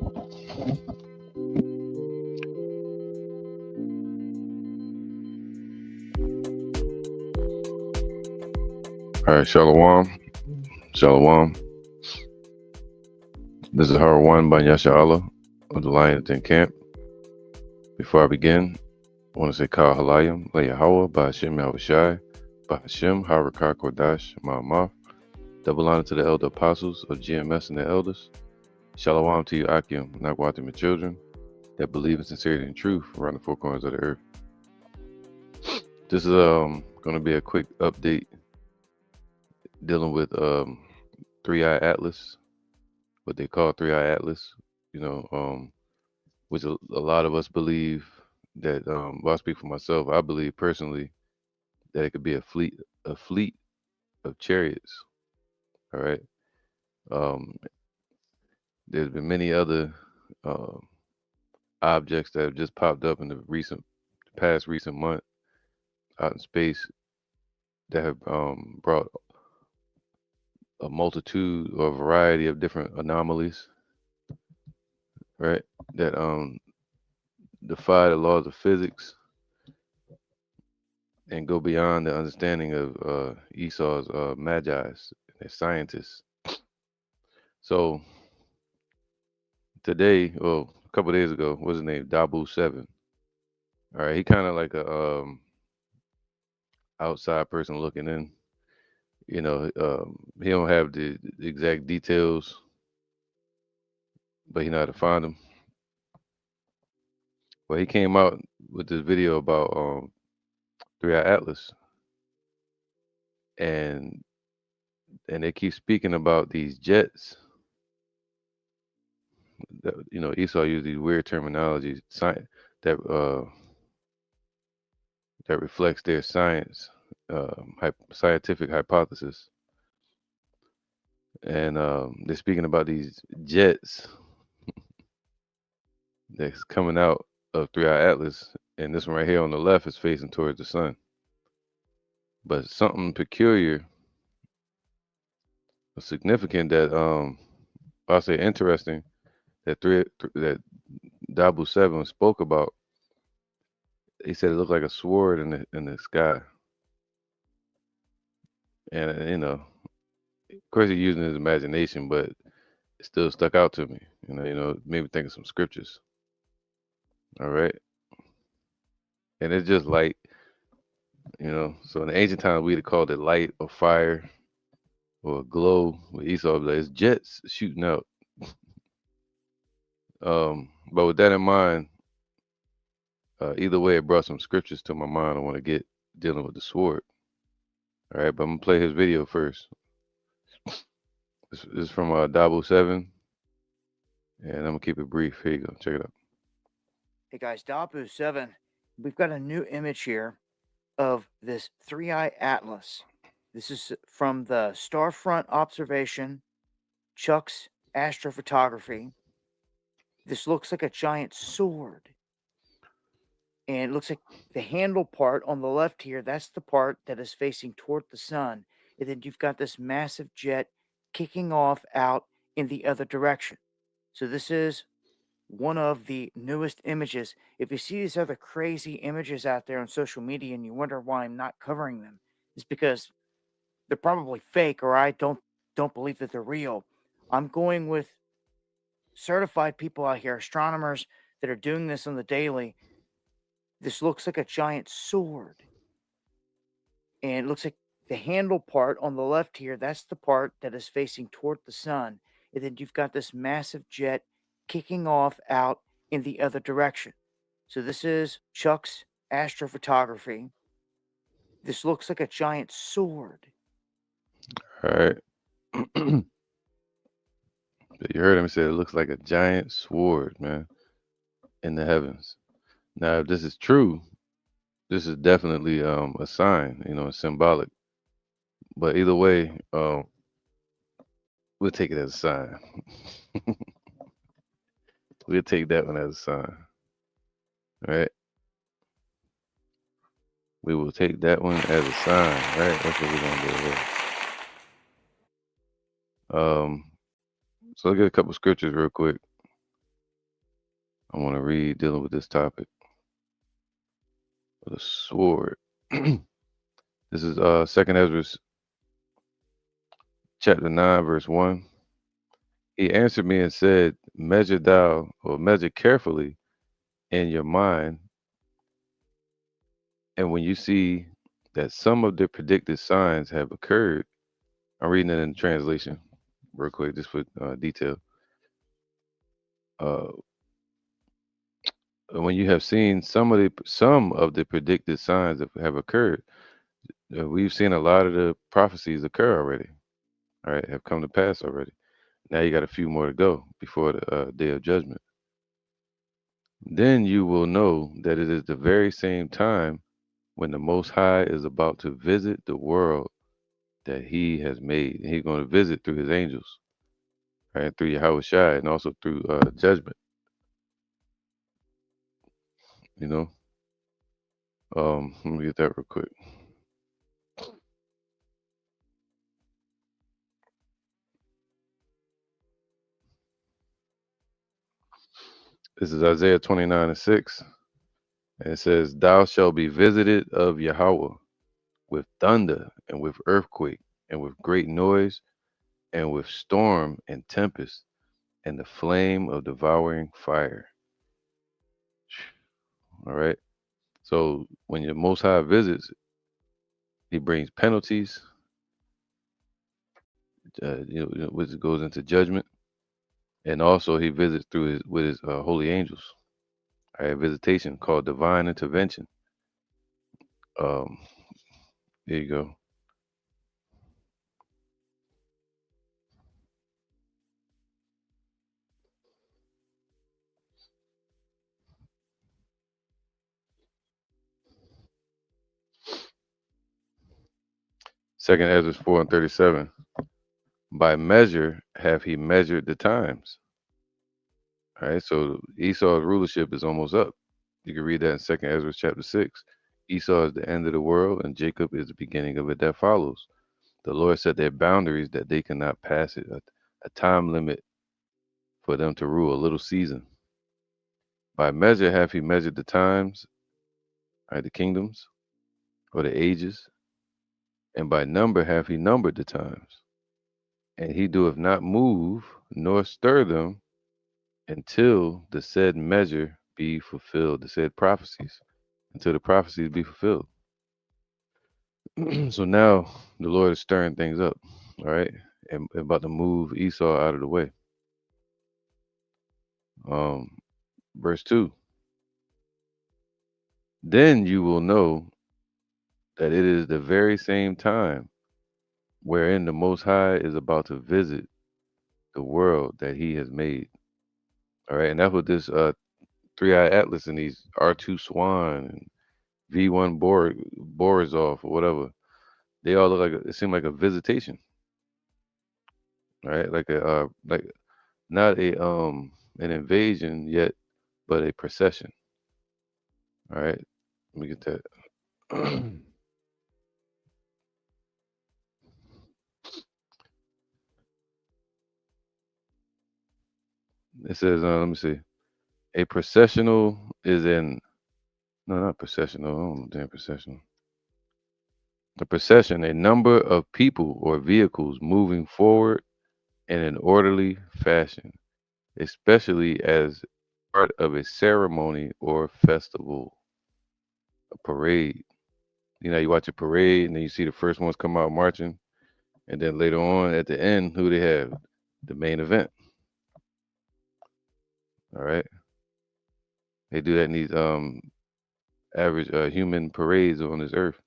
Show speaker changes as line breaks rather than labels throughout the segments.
All right, Shalom. Shalom. This is Har1 by Yasha Allah of the Lionton Camp. Before I begin, I want to say Kal Halayim, La Yahweh, by Hashem Yahushai, by Hashem, Harakar Kodash, Ma'amah. Double honor to the elder apostles of GMS and the elders. Shalom to you, Akim, Nagwati, my children, that believe in sincerity and truth around the four corners of the earth. This is going to be a quick update dealing with Three-Eye Atlas, what they call Three-Eye Atlas, which a lot of us believe that, well, I'll speak for myself, I believe personally that it could be a fleet of chariots, all right? There's been many other objects that have just popped up in the past recent month out in space that have brought a multitude or a variety of different anomalies, right? That defy the laws of physics and go beyond the understanding of Esau's magi's, their scientists. So today, well, a couple of days ago, what's his name? Dabu 7. All right, he kind of like a outside person looking in. He don't have the exact details, but he know how to find them. Well, he came out with this video about Three-Eye Atlas, and they keep speaking about these jets. That, Esau used these weird terminologies that reflects their scientific hypothesis, and they're speaking about these jets that's coming out of Three-Eye Atlas, and this one right here on the left is facing towards the sun. But something peculiar, or significant that I'll say interesting that that Dabu 7 spoke about. He said it looked like a sword in the sky, and of course he's using his imagination, but it still stuck out to me. Made me think of some scriptures. All right, and it's just light. So in the ancient times we'd have called it light or fire or glow. With Esau, it's jets shooting out. But with that in mind, either way, it brought some scriptures to my mind. I want to get dealing with the sword. All right, but I'm gonna play his video first. This is from Dabu 7, and I'm gonna keep it brief. Here you go. Check it out.
Hey guys, Dabu 7. We've got a new image here of this Three-Eye Atlas. This is from the Starfront Observation, Chuck's Astrophotography. This looks like a giant sword. And it looks like the handle part on the left here, that's the part that is facing toward the sun. And then you've got this massive jet kicking off out in the other direction. So this is one of the newest images. If you see these other crazy images out there on social media and you wonder why I'm not covering them, it's because they're probably fake, or I don't believe that they're real. I'm going with certified people out here, astronomers that are doing this on the daily. This looks like a giant sword. And it looks like the handle part on the left here, that's the part that is facing toward the sun. And then you've got this massive jet kicking off out in the other direction. So this is Chuck's Astrophotography. This looks like a giant sword.
All right. You heard him say it looks like a giant sword, man, in the heavens. Now, if this is true, this is definitely a sign, symbolic. But either way, we'll take it as a sign. We'll take that one as a sign. All right. We will take that one as a sign, right? That's what we're gonna do here. So look at a couple scriptures real quick. I want to read dealing with this topic of the sword. This is Second Ezra chapter 9, verse 1. He answered me and said, measure thou, or measure carefully in your mind, and when you see that some of the predicted signs have occurred, I'm reading it in translation real quick, just for detail. Uh, when you have seen some of the predicted signs that have occurred, we've seen a lot of the prophecies occur already. All right, have come to pass already. Now you got a few more to go before the day of judgment. Then you will know that it is the very same time when the Most High is about to visit the world that He has made. And He's going to visit through His angels, right? Through Yahweh Shai, and also through judgment. You know. Let me get that real quick. This is Isaiah 29:6, and it says, "Thou shalt be visited of Yahweh with thunder and with earthquake and with great noise and with storm and tempest and the flame of devouring fire." All right. So when your Most High visits, He brings penalties, which goes into judgment, and also He visits through His with His holy angels. All right, visitation called divine intervention. Um, there you go. Second Ezra 4:37. By measure have He measured the times. All right, so Esau's rulership is almost up. You can read that in Second Ezra chapter 6. Esau is the end of the world, and Jacob is the beginning of it that follows. The Lord set their boundaries that they cannot pass it, a time limit for them to rule, a little season. By measure hath He measured the times, right, the kingdoms, or the ages, and by number hath He numbered the times. And He doeth not move nor stir them until the said measure be fulfilled, the said prophecies, until the prophecies be fulfilled. So now the Lord is stirring things up, all right, and about to move Esau out of the way. Um, verse 2. Then you will know that it is the very same time wherein the Most High is about to visit the world that He has made. All right, and that's what this three-eye atlas and these R2 Swan and V1 Borisov or whatever, they all look like it seem like a visitation, right? Like not a an invasion yet, but a procession. All right, let me get that. It says, let me see. A processional is an no, not processional. Oh, damn processional. A procession, a number of people or vehicles moving forward in an orderly fashion, especially as part of a ceremony or festival, a parade. You know, you watch a parade and then you see the first ones come out marching, and then later on at the end, who they have? The main event. All right. They do that in these average human parades on this earth.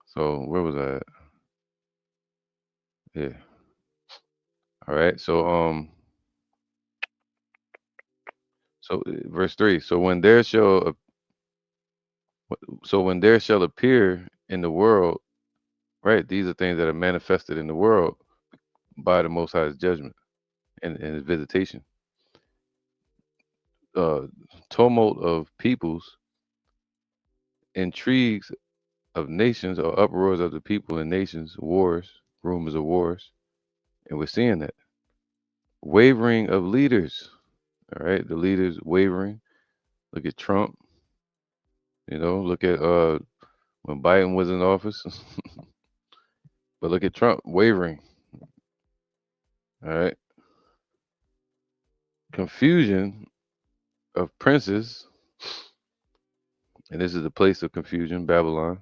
So where was I at? Yeah. All right. Verse 3. So when there shall appear in the world, right? These are things that are manifested in the world by the Most High's judgment and His visitation. Uh, tumult of peoples, intrigues of nations, or uproars of the people and nations, wars, rumors of wars, and we're seeing that. Wavering of leaders. All right, the leaders wavering. Look at Trump. Look at when Biden was in office. But look at Trump wavering. All right, confusion of princes, and this is the place of confusion, Babylon.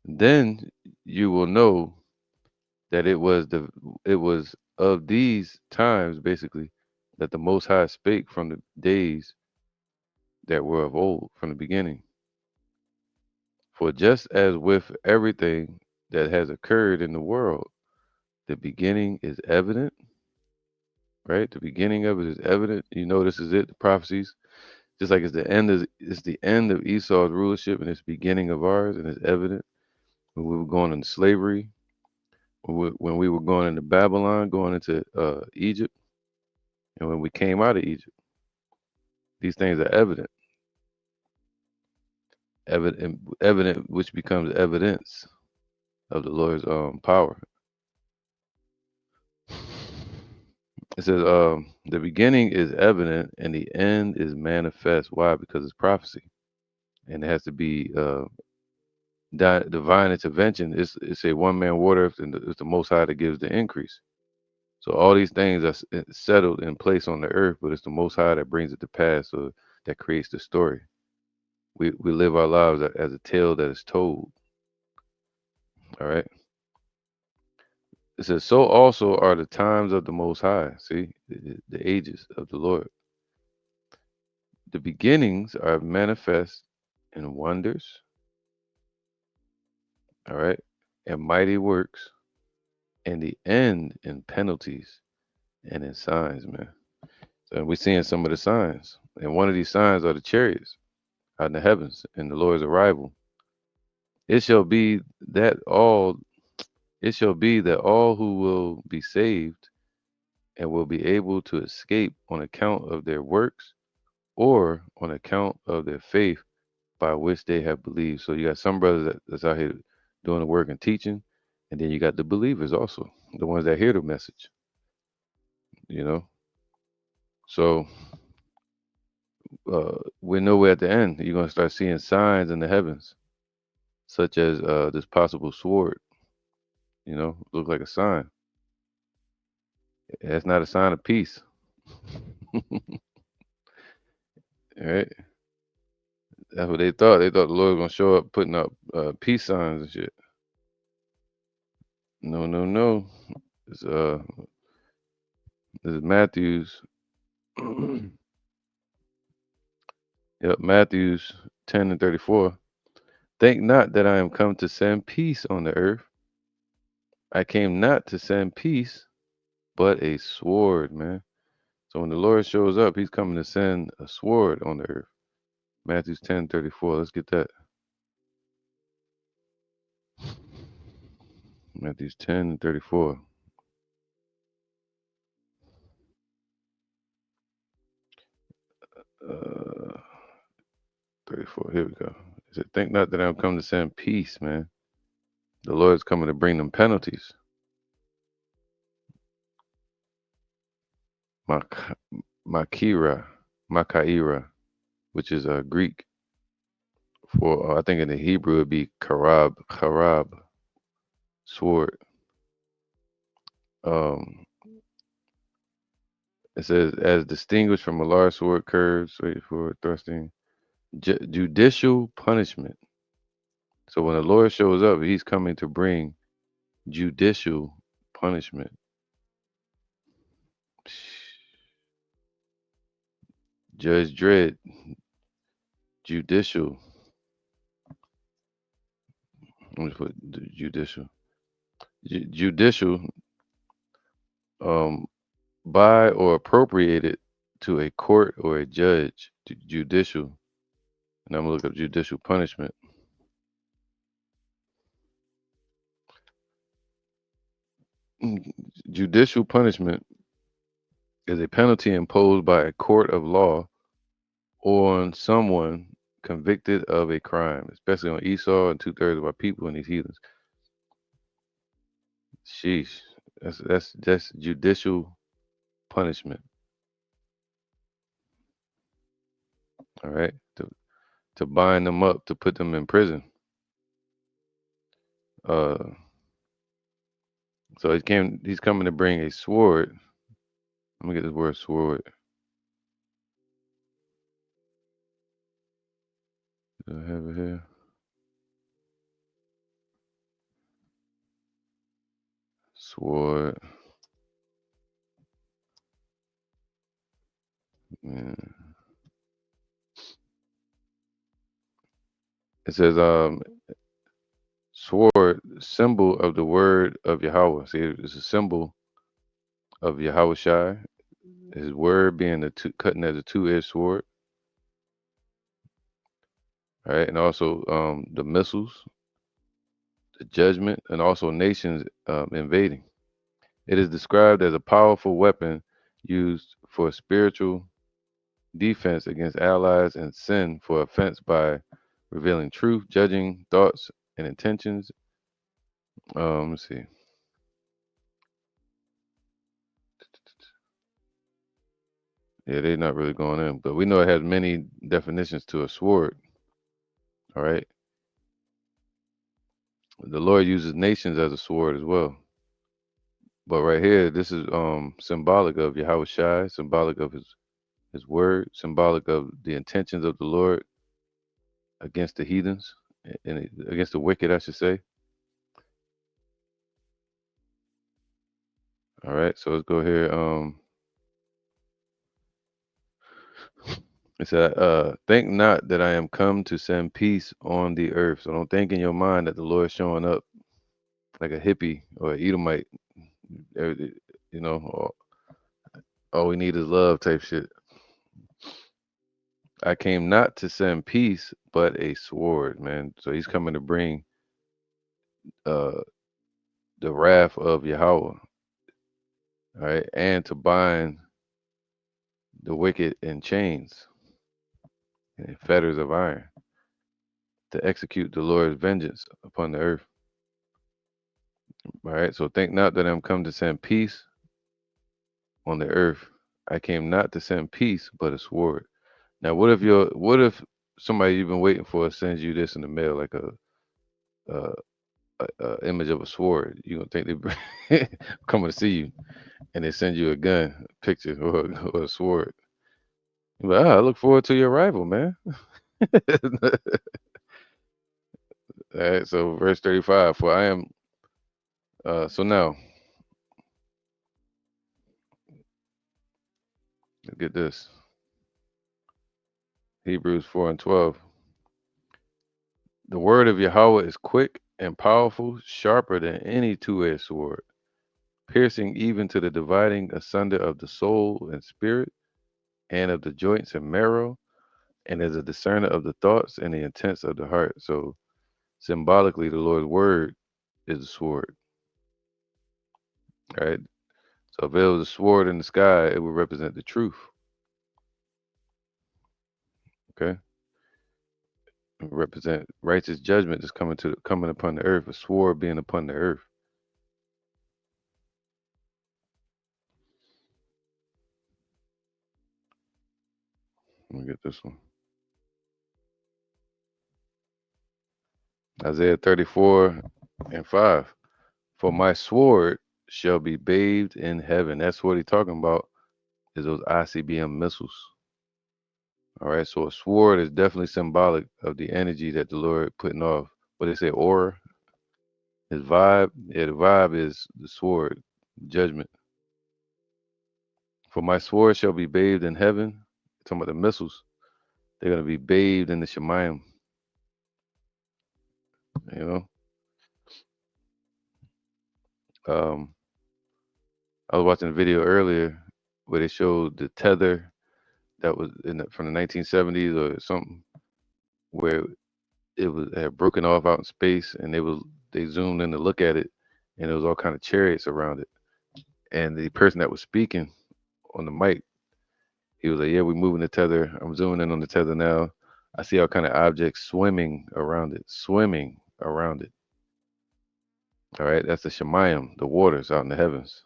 Then you will know that it was of these times basically that the Most High spake from the days that were of old, from the beginning. For just as with everything that has occurred in the world, the beginning is evident, right? The beginning of it is evident. This is it, the prophecies. Just like it's the end of Esau's rulership and it's the beginning of ours, and it's evident when we were going into slavery, when we were going into Babylon, going into Egypt, and when we came out of Egypt. These things are evident, which becomes evidence of the Lord's power. It says, the beginning is evident and the end is manifest. Why? Because it's prophecy, and it has to be divine intervention. It's a one man water, and it's the Most High that gives the increase. So all these things are settled in place on the earth, but it's the Most High that brings it to pass. So that creates the story. We live our lives as a tale that is told. All right. It says, so also are the times of the Most High. See, the ages of the Lord. The beginnings are manifest in wonders, all right, and mighty works, and the end in penalties and in signs, man. So we're seeing some of the signs. And one of these signs are the chariots out in the heavens and the Lord's arrival. It shall be that all it shall be that all who will be saved and will be able to escape on account of their works or on account of their faith by which they have believed. So you got some brothers that's out here doing the work and teaching, and then you got the believers also, the ones that hear the message, you know. So we know we're at the end. You're gonna start seeing signs in the heavens, such as this possible sword, look like a sign. That's not a sign of peace. All right. That's what they thought. They thought the Lord was gonna show up putting up peace signs and shit. No, no, no. It's this is Matthew's. Yep, Matthew's 10:34. Think not that I am come to send peace on the earth. I came not to send peace, but a sword, man. So when the Lord shows up, he's coming to send a sword on the earth. Matthew's 10:34. Let's get that. Matthew's 10:34. 34. Here we go. He said, think not that I'm come to send peace, man. The Lord's coming to bring them penalties. Mak- Makira, Makaira, which is Greek for, I think in the Hebrew it'd be Karab, sword. Um, it says, as distinguished from a large sword, curved, straightforward, thrusting, judicial punishment. So when the Lord shows up, he's coming to bring judicial punishment. Judge Dredd, judicial. Let me put judicial. Judicial, um, by or appropriated to a court or a judge. Judicial. And I'm gonna look up judicial punishment. Judicial punishment is a penalty imposed by a court of law on someone convicted of a crime, especially on Esau and two-thirds of our people and these heathens. Sheesh. That's judicial. punishment. All right, to bind them up, to put them in prison. Uh, so he's coming to bring a sword. Let me get this word sword. Do I have it here? Sword. Yeah. It says sword, symbol of the word of Yahweh. See, it's a symbol of Yahweh Shai. His word being cutting as a two-edged sword. All right, and also the missiles, the judgment, and also nations invading. It is described as a powerful weapon used for spiritual defense against allies and sin for offense by revealing truth, judging thoughts and intentions. Let's see. Yeah, they're not really going in, but we know it has many definitions to a sword. All right. The Lord uses nations as a sword as well. But right here, this is symbolic of Yahweh Shai, symbolic of his word, symbolic of the intentions of the Lord against the heathens and against the wicked, I should say. All right, so let's go here. It said, think not that I am come to send peace on the earth. So don't think in your mind that the Lord is showing up like a hippie or an Edomite, you know, or all we need is love type shit. I came not to send peace, but a sword, man. So he's coming to bring uh the wrath of Yahweh, all right, and to bind the wicked in chains and fetters of iron, to execute the Lord's vengeance upon the earth. All right. So think not that I'm come to send peace on the earth. I came not to send peace, but a sword. Now, what if somebody you've been waiting for sends you this in the mail, like a, a image of a sword? You gonna think they coming to see you, and they send you a gun, a picture, or a sword? You're like, I look forward to your arrival, man. All right. So verse 35. For I am. So now, get this. Hebrews 4:12. The word of Yahweh is quick and powerful, sharper than any two-edged sword, piercing even to the dividing asunder of the soul and spirit, and of the joints and marrow, and is a discerner of the thoughts and the intents of the heart. So symbolically, the Lord's word is a sword. Right? So if it was a sword in the sky, it would represent the truth. Okay? It would represent righteous judgment that's coming upon the earth, a sword being upon the earth. Let me get this one. Isaiah 34:5. For my sword shall be bathed in heaven. That's what he's talking about, is those ICBM missiles. All right. So a sword is definitely symbolic of the energy that the Lord putting off. What they say, aura, his vibe. Yeah, the vibe is the sword, judgment. For my sword shall be bathed in heaven. Talking about the missiles. They're gonna be bathed in the Shemayim. You know. I was watching a video earlier where they showed the tether that was from the 1970s or something, where it had broken off out in space, and they zoomed in to look at it, and there was all kind of chariots around it. And the person that was speaking on the mic, he was like, "Yeah, we're moving the tether. I'm zooming in on the tether now. I see all kind of objects swimming around it, swimming around it. All right, that's the Shemayim, the waters out in the heavens."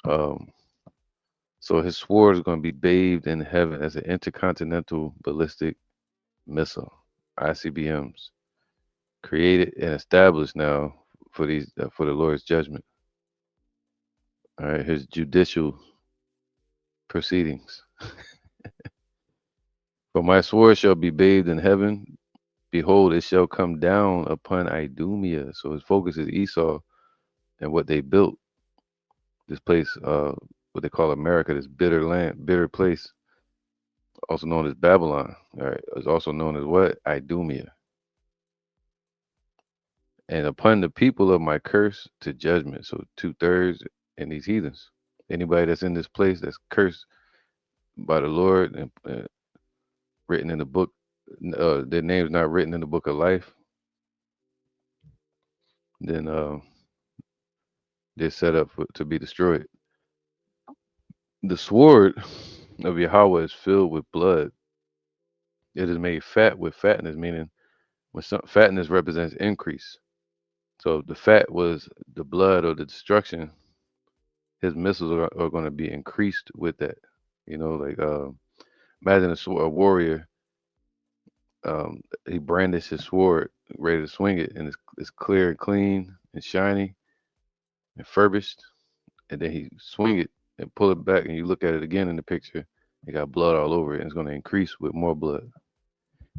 Um, So his sword is going to be bathed in heaven as an intercontinental ballistic missile, ICBMs, created and established now for these for the Lord's judgment. All right, his judicial proceedings. For my sword shall be bathed in heaven. Behold, it shall come down upon Idumea. So his focus is Esau and what they built. This place, what they call America, this bitter land, bitter place, also known as Babylon. All right, is also known as what? Idumea. And upon the people of my curse to judgment. So 2/3 and these heathens. Anybody that's in this place that's cursed by the Lord and written in the book, their name's not written in the book of life, then they're set up to be destroyed. The sword of Yahweh is filled with blood. It is made fat with fatness, meaning when some fatness represents increase. So if the fat was the blood or the destruction, his missiles are going to be increased with that. Like imagine a warrior. He brandished his sword, ready to swing it, and it's clear and clean and shiny and furbished. And then he swing it and pull it back, and you look at it again in the picture. It got blood all over it, and it's going to increase with more blood.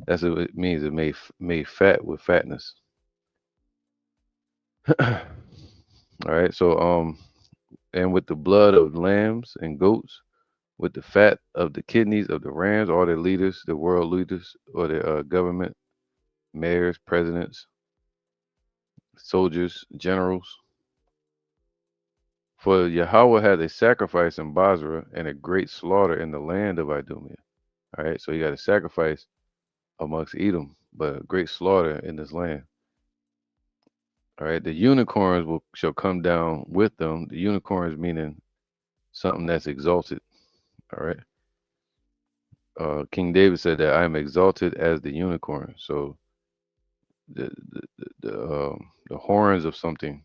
That's what it means. It made fat with fatness. All right. So and with the blood of lambs and goats, with the fat of the kidneys of the rams, all their leaders, the world leaders, or the government, mayors, presidents, soldiers, generals. For Yahweh had a sacrifice in Basra and a great slaughter in the land of Idumea. All right, so you got a sacrifice amongst Edom, but a great slaughter in this land. All right, the unicorns shall come down with them. The unicorns meaning something that's exalted. All right. King David said that I am exalted as the unicorn. So the horns of something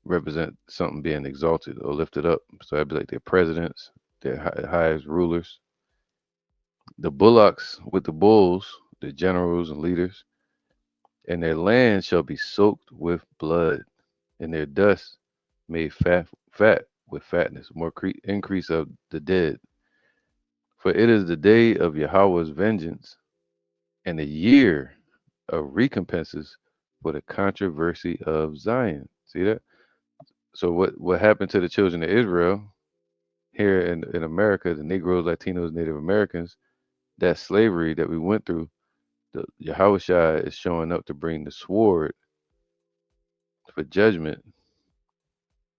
represent something being exalted or lifted up. So that'd be like their presidents, their highest rulers. The bullocks with the bulls, the generals and leaders, and their land shall be soaked with blood, and their dust made fat with fatness, more increase of the dead. For it is the day of Yahweh's vengeance, and the year of recompenses for the controversy of Zion. See that? So what happened to the children of Israel here in America, the Negroes, Latinos, Native Americans, that slavery that we went through, the Yahushua is showing up to bring the sword for judgment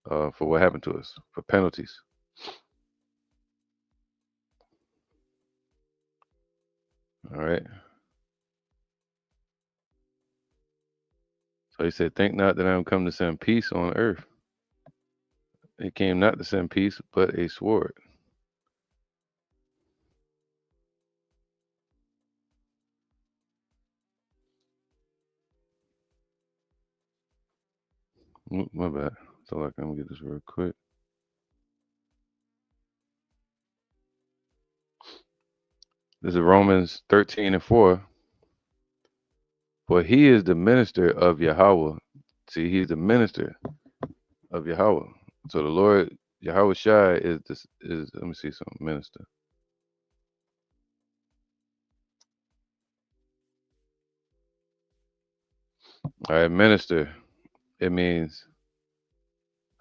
for what happened to us, for penalties. All right. So he said, think not that I am come to send peace on earth. He came not to send peace, but a sword. My bad. So like, I'm gonna get this real quick. This is Romans 13 and 4. For he is the minister of Yahweh. See, he's the minister of Yahweh. So the Lord Yahweh Shai is this is let me see something, minister. All right, minister. It means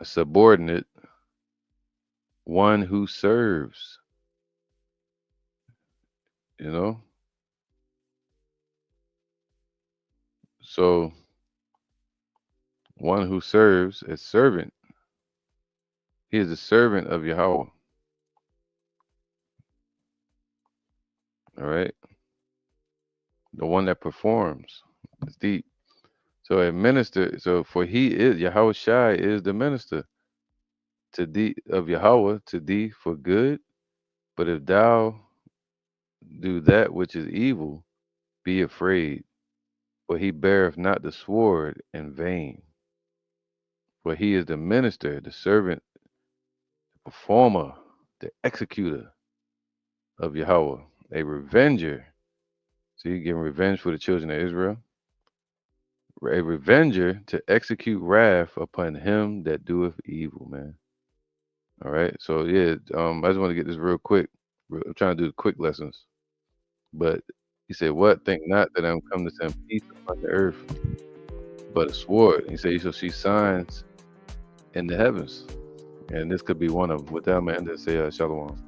a subordinate, one who serves, you know? So one who serves as servant. He is a servant of Yahweh. All right. The one that performs. It's deep. So a minister, so for he is Yahweh Shai is the minister to thee of Yahweh to thee for good. But if thou do that which is evil, be afraid, for he beareth not the sword in vain. For he is the minister, the servant, the performer. the executor of Yahweh, a revenger. So you're getting revenge for the children of Israel, a revenger to execute wrath upon him that doeth evil, man. All right. So yeah, I just want to get this real quick. I'm trying to do the quick lessons. But he said, "What? Think not that I'm come to send peace upon the earth, but a sword." He said, "You shall see signs in the heavens," and this could be one of them. With that, I'm gonna end and say, Shalom.